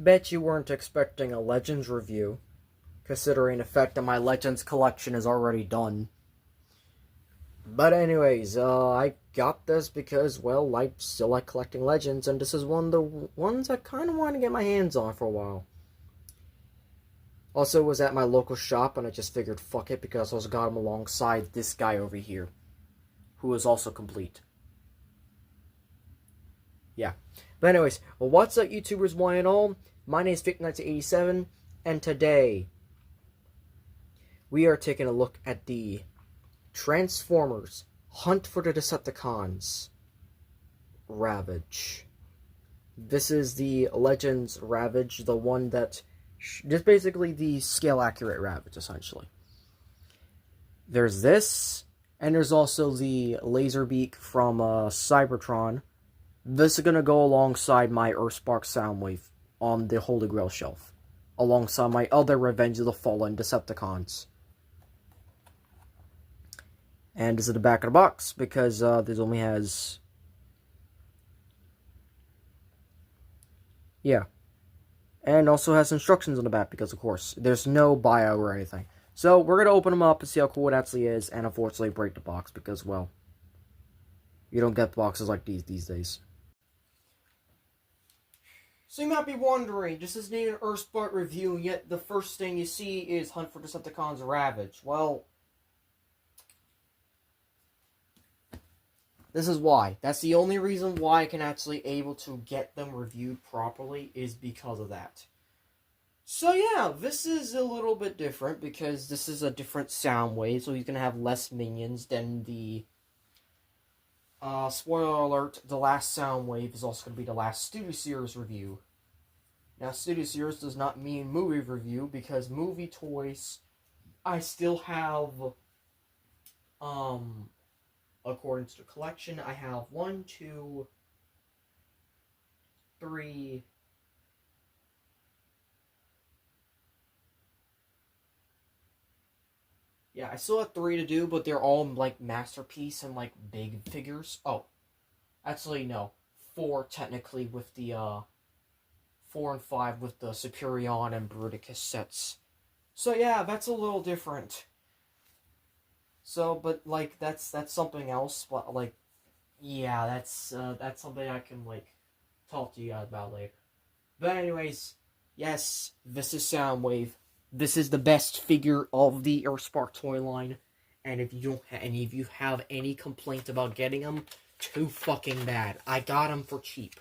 Bet you weren't expecting a Legends review, considering the fact that my Legends collection is already done. But anyways, I got this because, well, I still like collecting Legends, and this is one of the ones I kind of want to get my hands on for a while. Also, it was at my local shop, and I just figured, fuck it, because I also got him alongside this guy over here, who is also complete. Yeah. But anyways, well, what's up, YouTubers, one and all? My name is Vic1987, and today we are taking a look at the Transformers Hunt for the Decepticons Ravage. This is the Legends Ravage, the one that just basically the scale accurate Ravage, essentially. There's this, and there's also the Laserbeak from Cybertron. This is gonna go alongside my Earthspark Soundwave on the Holy Grail shelf, alongside my other Revenge of the Fallen Decepticons. And this is the back of the box, because this only has... yeah. And also has instructions on the back, because, of course, there's no bio or anything. So, we're going to open them up and see how cool it actually is, and unfortunately break the box, because, well, you don't get boxes like these days. So you might be wondering, this is an Earthspark review, and yet the first thing you see is Hunt for Decepticons Ravage. Well... this is why. That's the only reason why I can actually able to get them reviewed properly, is because of that. So yeah, this is a little bit different because this is a different Soundwave, so he's going to have less minions than the... spoiler alert, the last Soundwave is also going to be the last Studio Series review. Now, Studio Series does not mean movie review, because movie toys, I still have, according to the collection, I have 1, 2, 3... yeah, I still have 3 to do, but they're all, like, masterpiece and, like, big figures. Oh, actually, no. 4, technically, with the, 4 and 5 with the Superion and Bruticus sets. So, yeah, that's a little different. So, but, like, that's something else, but, like, yeah, that's something I can, like, talk to you guys about later. But anyways, yes, this is Soundwave. This is the best figure of the Earthspark toy line, and if you don't if you have any complaint about getting them, too fucking bad. I got them for cheap.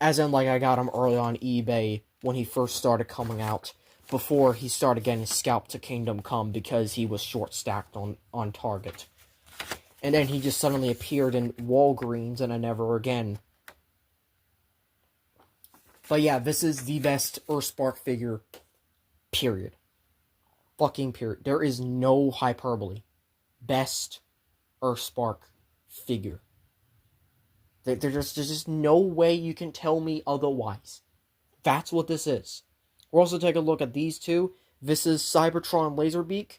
As in, like, I got him early on eBay when he first started coming out, before he started getting scalped to Kingdom Come because he was short-stacked on Target. And then he just suddenly appeared in Walgreens and I never again. But yeah, this is the best Earthspark figure, period. Fucking period. There is no hyperbole. Best Earthspark figure. There's just no way you can tell me otherwise. That's what this is. We'll also take a look at these two. This is Cybertron Laserbeak.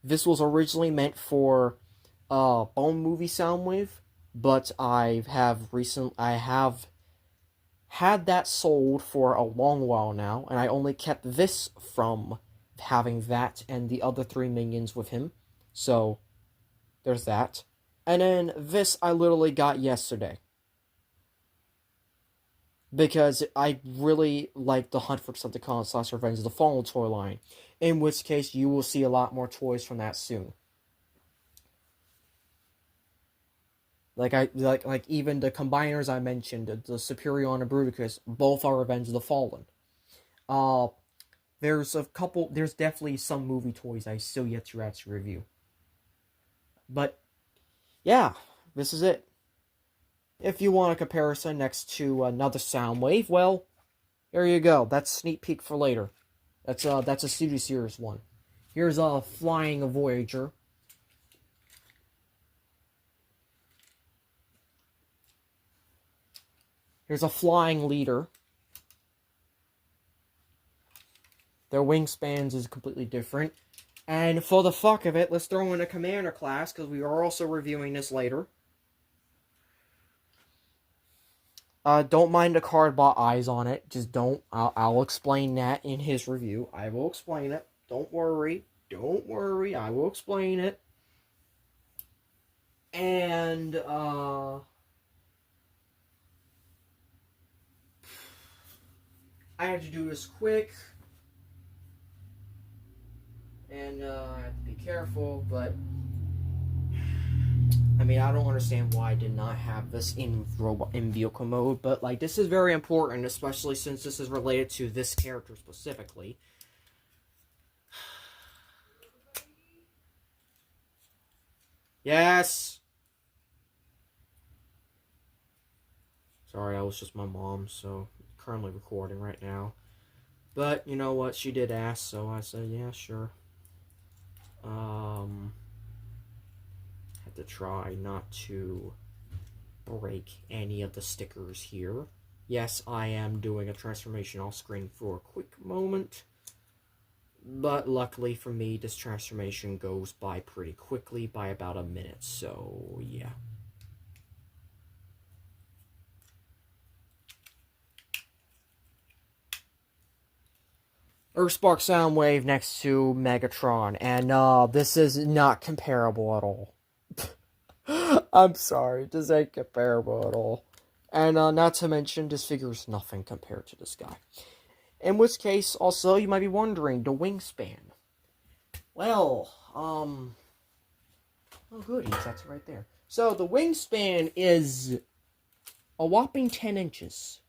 This was originally meant for Bone Movie Soundwave, but I have had that sold for a long while now, and I only kept this from having that and the other 3 minions with him. So, there's that. And then this I literally got yesterday, because I really like the Hunt for Decepticons / Revenge of the Fallen toy line, in which case you will see a lot more toys from that soon. Like even the combiners I mentioned, the Superion and Bruticus, both are Revenge of the Fallen. There's definitely some movie toys I still yet to actually review. But yeah, this is it. If you want a comparison next to another Soundwave, well, there you go. That's a sneak peek for later. That's a Studio Series one. Here's a Flying Voyager. Here's a Flying Leader. Their wingspans is completely different. And for the fuck of it, let's throw in a Commander class, because we are also reviewing this later. Don't mind the card bought eyes on it. Just don't. I'll explain that in his review. I will explain it. Don't worry. Don't worry. I will explain it. And, I had to do this quick. And, I have to be careful, but I mean, I don't understand why I did not have this in vehicle mode, but like this is very important, especially since this is related to this character specifically. Yes. Sorry, that was just my mom, so currently recording right now. But you know what? She did ask, so I said, yeah, sure. Have to try not to break any of the stickers here. Yes, I am doing a transformation off screen for a quick moment. But luckily for me, this transformation goes by pretty quickly, by about a minute, so yeah. Earthspark Soundwave next to Megatron, and this is not comparable at all. I'm sorry, this ain't comparable at all. And not to mention, this figure is nothing compared to this guy. In which case, also, you might be wondering, the wingspan. Well, oh good, he sets it right there. So, the wingspan is a whopping 10 inches.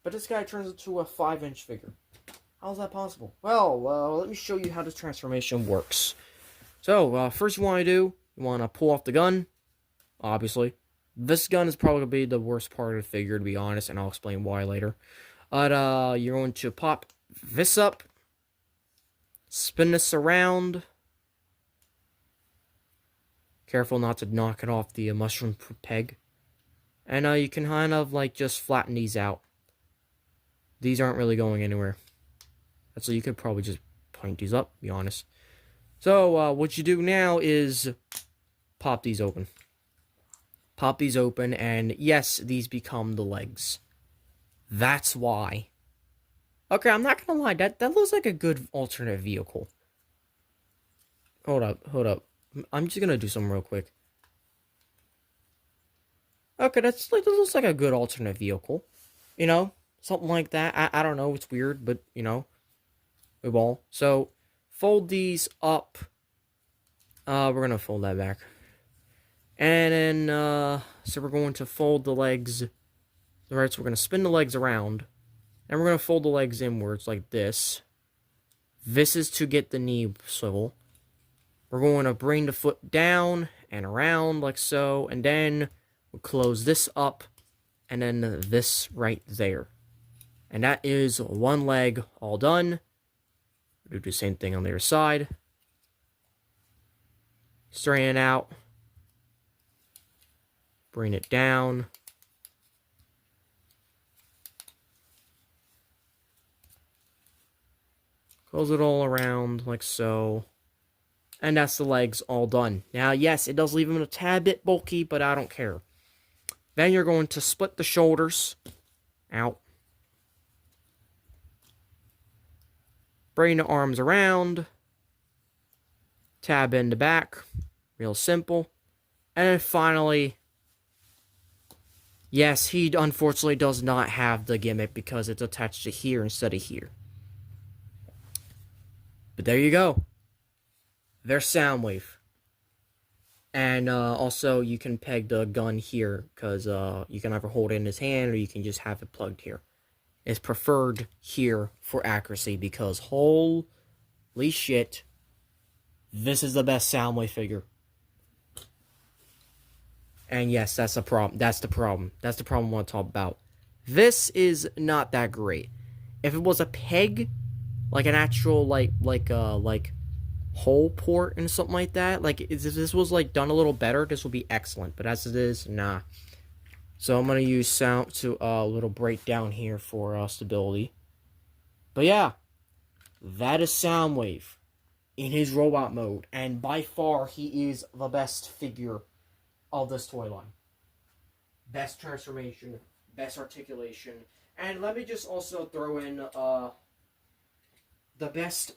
But this guy turns into a 5-inch figure. How's that possible? Well, let me show you how this transformation works. So, first you want to do, you want to pull off the gun, obviously. This gun is probably going to be the worst part of the figure, to be honest, and I'll explain why later. But, you're going to pop this up, spin this around. Careful not to knock it off the mushroom peg. And, you can kind of, like, just flatten these out. These aren't really going anywhere. So you could probably just point these up, to be honest. So, what you do now is pop these open. Pop these open, and yes, these become the legs. That's why. Okay, I'm not gonna lie, that looks like a good alternate vehicle. Hold up. I'm just gonna do something real quick. Okay, that looks like a good alternate vehicle. You know, something like that. I don't know, it's weird, but, you know, we will. So, fold these up. We're gonna fold that back. And then, so we're going to fold the legs. Alright, so we're going to spin the legs around. And we're going to fold the legs inwards like this. This is to get the knee swivel. We're going to bring the foot down and around like so. And then we'll close this up. And then this right there. And that is one leg all done. We'll do the same thing on the other side. Straighten it out. Bring it down. Close it all around like so. And that's the legs all done. Now, yes, it does leave them a tad bit bulky, but I don't care. Then you're going to split the shoulders out. Bring the arms around. Tab in the back. Real simple. And then finally, yes, he unfortunately does not have the gimmick because it's attached to here instead of here. But there you go. There's Soundwave. And also, you can peg the gun here because you can either hold it in his hand or you can just have it plugged here. It's preferred here for accuracy because holy shit, this is the best Soundwave figure. And yes, that's the problem. That's the problem. That's the problem I want to talk about. This is not that great. If it was a peg, like an actual like hole port and something like that, like if this was like done a little better, this would be excellent. But as it is, nah. So I'm gonna use sound to a little breakdown here for stability. But yeah, that is Soundwave in his robot mode, and by far he is the best figure of this toy line. best transformation, best articulation, and let me just also throw in the best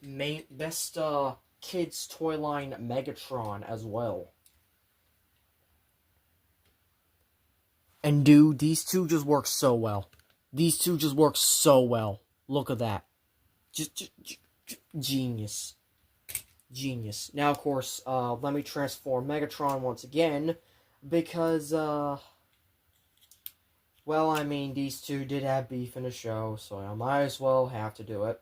kids toy line Megatron as well. And dude, these two just work so well. These two just work so well. Look at that. Just genius. Genius. Now, of course, let me transform Megatron once again, because, well, I mean, these two did have beef in the show, so I might as well have to do it.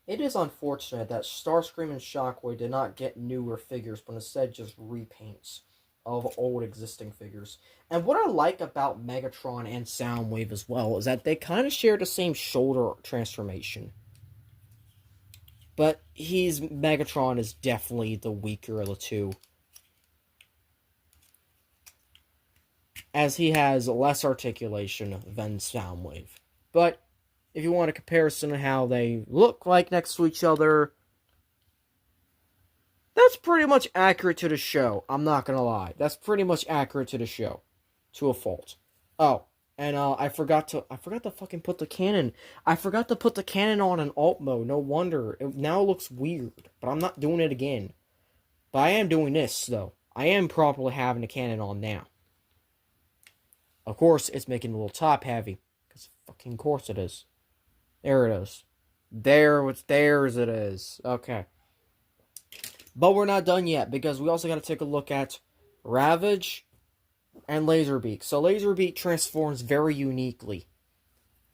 It is unfortunate that Starscream and Shockwave did not get newer figures, but instead just repaints of old existing figures. And what I like about Megatron and Soundwave as well is that they kind of share the same shoulder transformation. But Megatron is definitely the weaker of the two, as he has less articulation than Soundwave. But if you want a comparison of how they look like next to each other, that's pretty much accurate to the show. I'm not gonna lie. That's pretty much accurate to the show. To a fault. Oh, and I forgot to fucking put the cannon. I forgot to put the cannon on in alt mode. No wonder. It now looks weird. But I'm not doing it again. But I am doing this, though. I am properly having the cannon on now. Of course, it's making it a little top heavy. Because fucking course it is. There it is. There's it is. Okay. But we're not done yet, because we also got to take a look at Ravage and Laserbeak. So Laserbeak transforms very uniquely.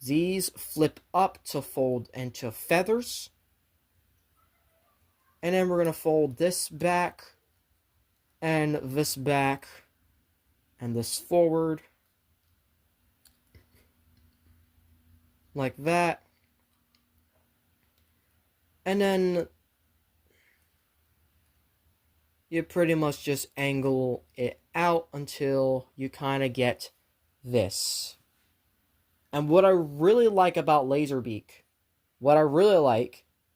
These flip up to fold into feathers. And then we're going to fold this back, and this back, and this forward. Like that. And then you pretty much just angle it out until you kind of get this. And what I really like about Laserbeak, is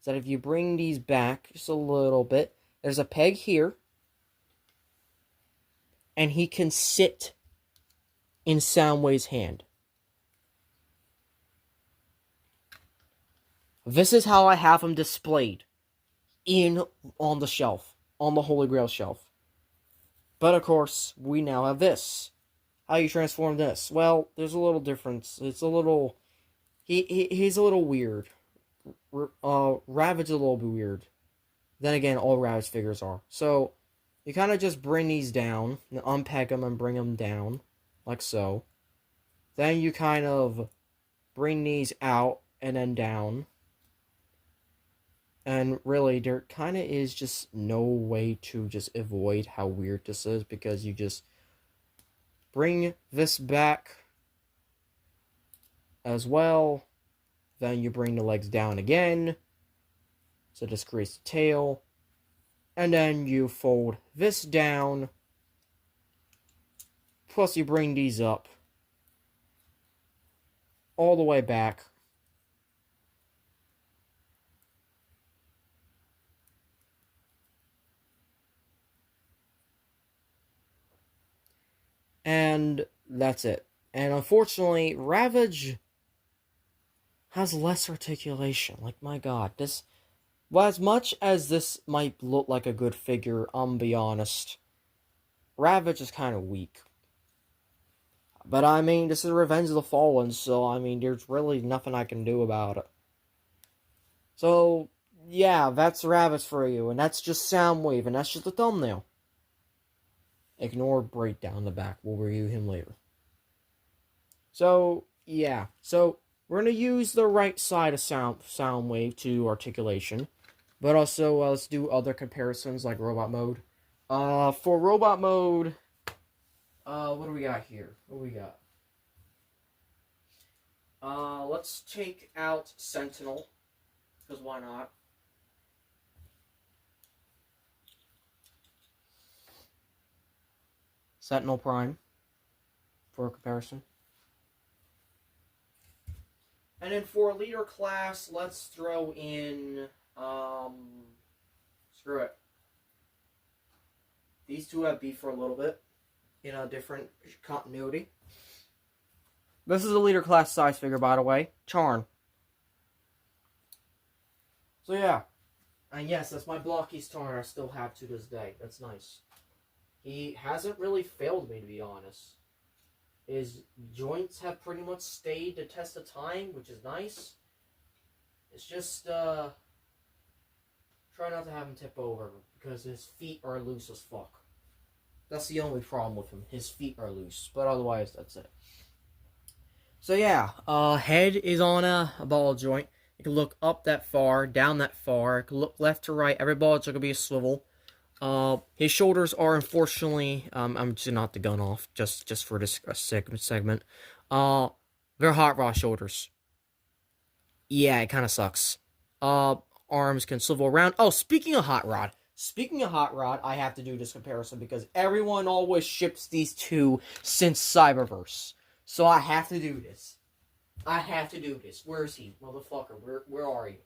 that if you bring these back just a little bit, there's a peg here, and he can sit in Soundwave's hand. This is how I have him displayed on the shelf, on the Holy Grail shelf. But of course, we now have this. How you transform this? Well, there's a little difference. It's a little... He's a little weird. Ravage is a little bit weird. Then again, all Ravage figures are. So, you kind of just bring these down, and unpeg them and bring them down, like so. Then you kind of bring these out and then down. And really, there kind of is just no way to just avoid how weird this is, because you just bring this back as well. Then you bring the legs down again. So this creates the tail. And then you fold this down. Plus you bring these up all the way back. And that's it. And unfortunately, Ravage has less articulation. Like, my god, this... Well, as much as this might look like a good figure, I'm be honest, Ravage is kind of weak. But, I mean, this is Revenge of the Fallen, so, I mean, there's really nothing I can do about it. So, yeah, that's Ravage for you, and that's just Soundwave, and that's just the thumbnail. Ignore breakdown the back. We'll review him later. So, yeah. So, we're going to use the right side of Soundwave to articulation. But also, let's do other comparisons, like Robot Mode. For Robot Mode, what do we got here? What do we got? Let's take out Sentinel, because why not? Sentinel Prime, for comparison. And then for leader class, let's throw in, screw it. These two have beef for a little bit in a different continuity. This is a leader class size figure, by the way. Charn. So yeah. And yes, that's my Blocky's Tarn I still have to this day. That's nice. He hasn't really failed me, to be honest. His joints have pretty much stayed the test of time, which is nice. It's just, try not to have him tip over, because his feet are loose as fuck. That's the only problem with him. His feet are loose. But otherwise, that's it. So yeah, head is on a ball joint. It can look up that far, down that far. It can look left to right. Every ball joint can be a swivel. His shoulders are, unfortunately, I'm just not the gun off, just for this segment. They're hot rod shoulders. Yeah, it kind of sucks. Arms can swivel around. Oh, speaking of hot rod, I have to do this comparison because everyone always ships these two since Cyberverse. So I have to do this. Where is he? Motherfucker, where are you?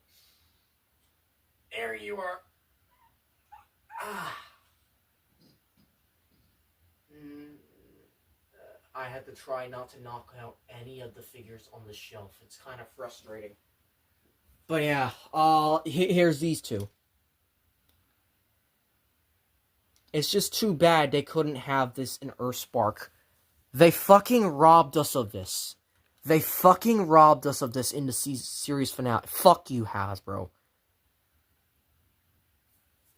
There you are. I had to try not to knock out any of the figures on the shelf. It's kind of frustrating. But yeah, here's these two. It's just too bad they couldn't have this in Earthspark. They fucking robbed us of this. They fucking robbed us of this in the series finale. Fuck you, Hasbro.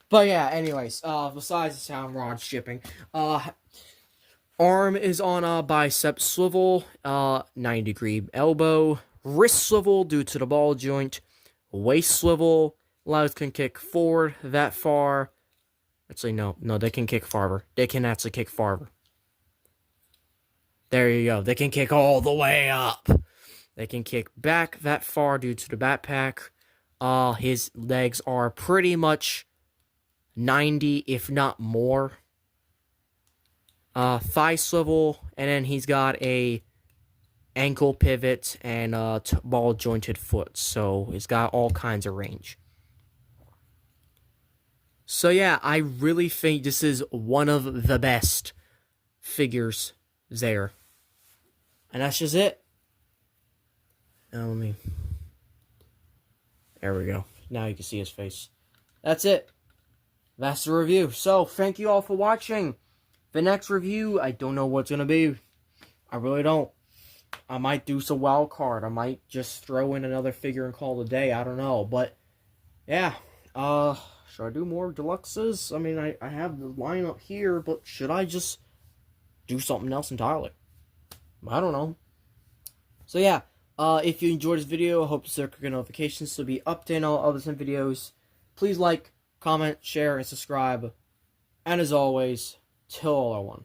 But yeah, anyways, besides the sound rod shipping, arm is on a bicep swivel, 90-degree elbow, wrist swivel due to the ball joint, waist swivel, legs can kick forward that far. Actually, no, they can kick farther. They can actually kick farther. There you go. They can kick all the way up. They can kick back that far due to the backpack. His legs are pretty much 90, if not more. Thigh swivel, and then he's got a ankle pivot and ball jointed foot. So he's got all kinds of range. So yeah, I really think this is one of the best figures there. And that's just it. Now there we go. Now you can see his face. That's it. That's the review. So, thank you all for watching. The next review, I don't know what's going to be. I really don't. I might do some wild card. I might just throw in another figure and call it a day. I don't know. But, yeah. Should I do more deluxes? I mean, I have the lineup here, but should I just do something else entirely? I don't know. So yeah, if you enjoyed this video, I hope you click notifications to be updated on all other videos. Please like, comment, share, and subscribe. And as always, till all are one.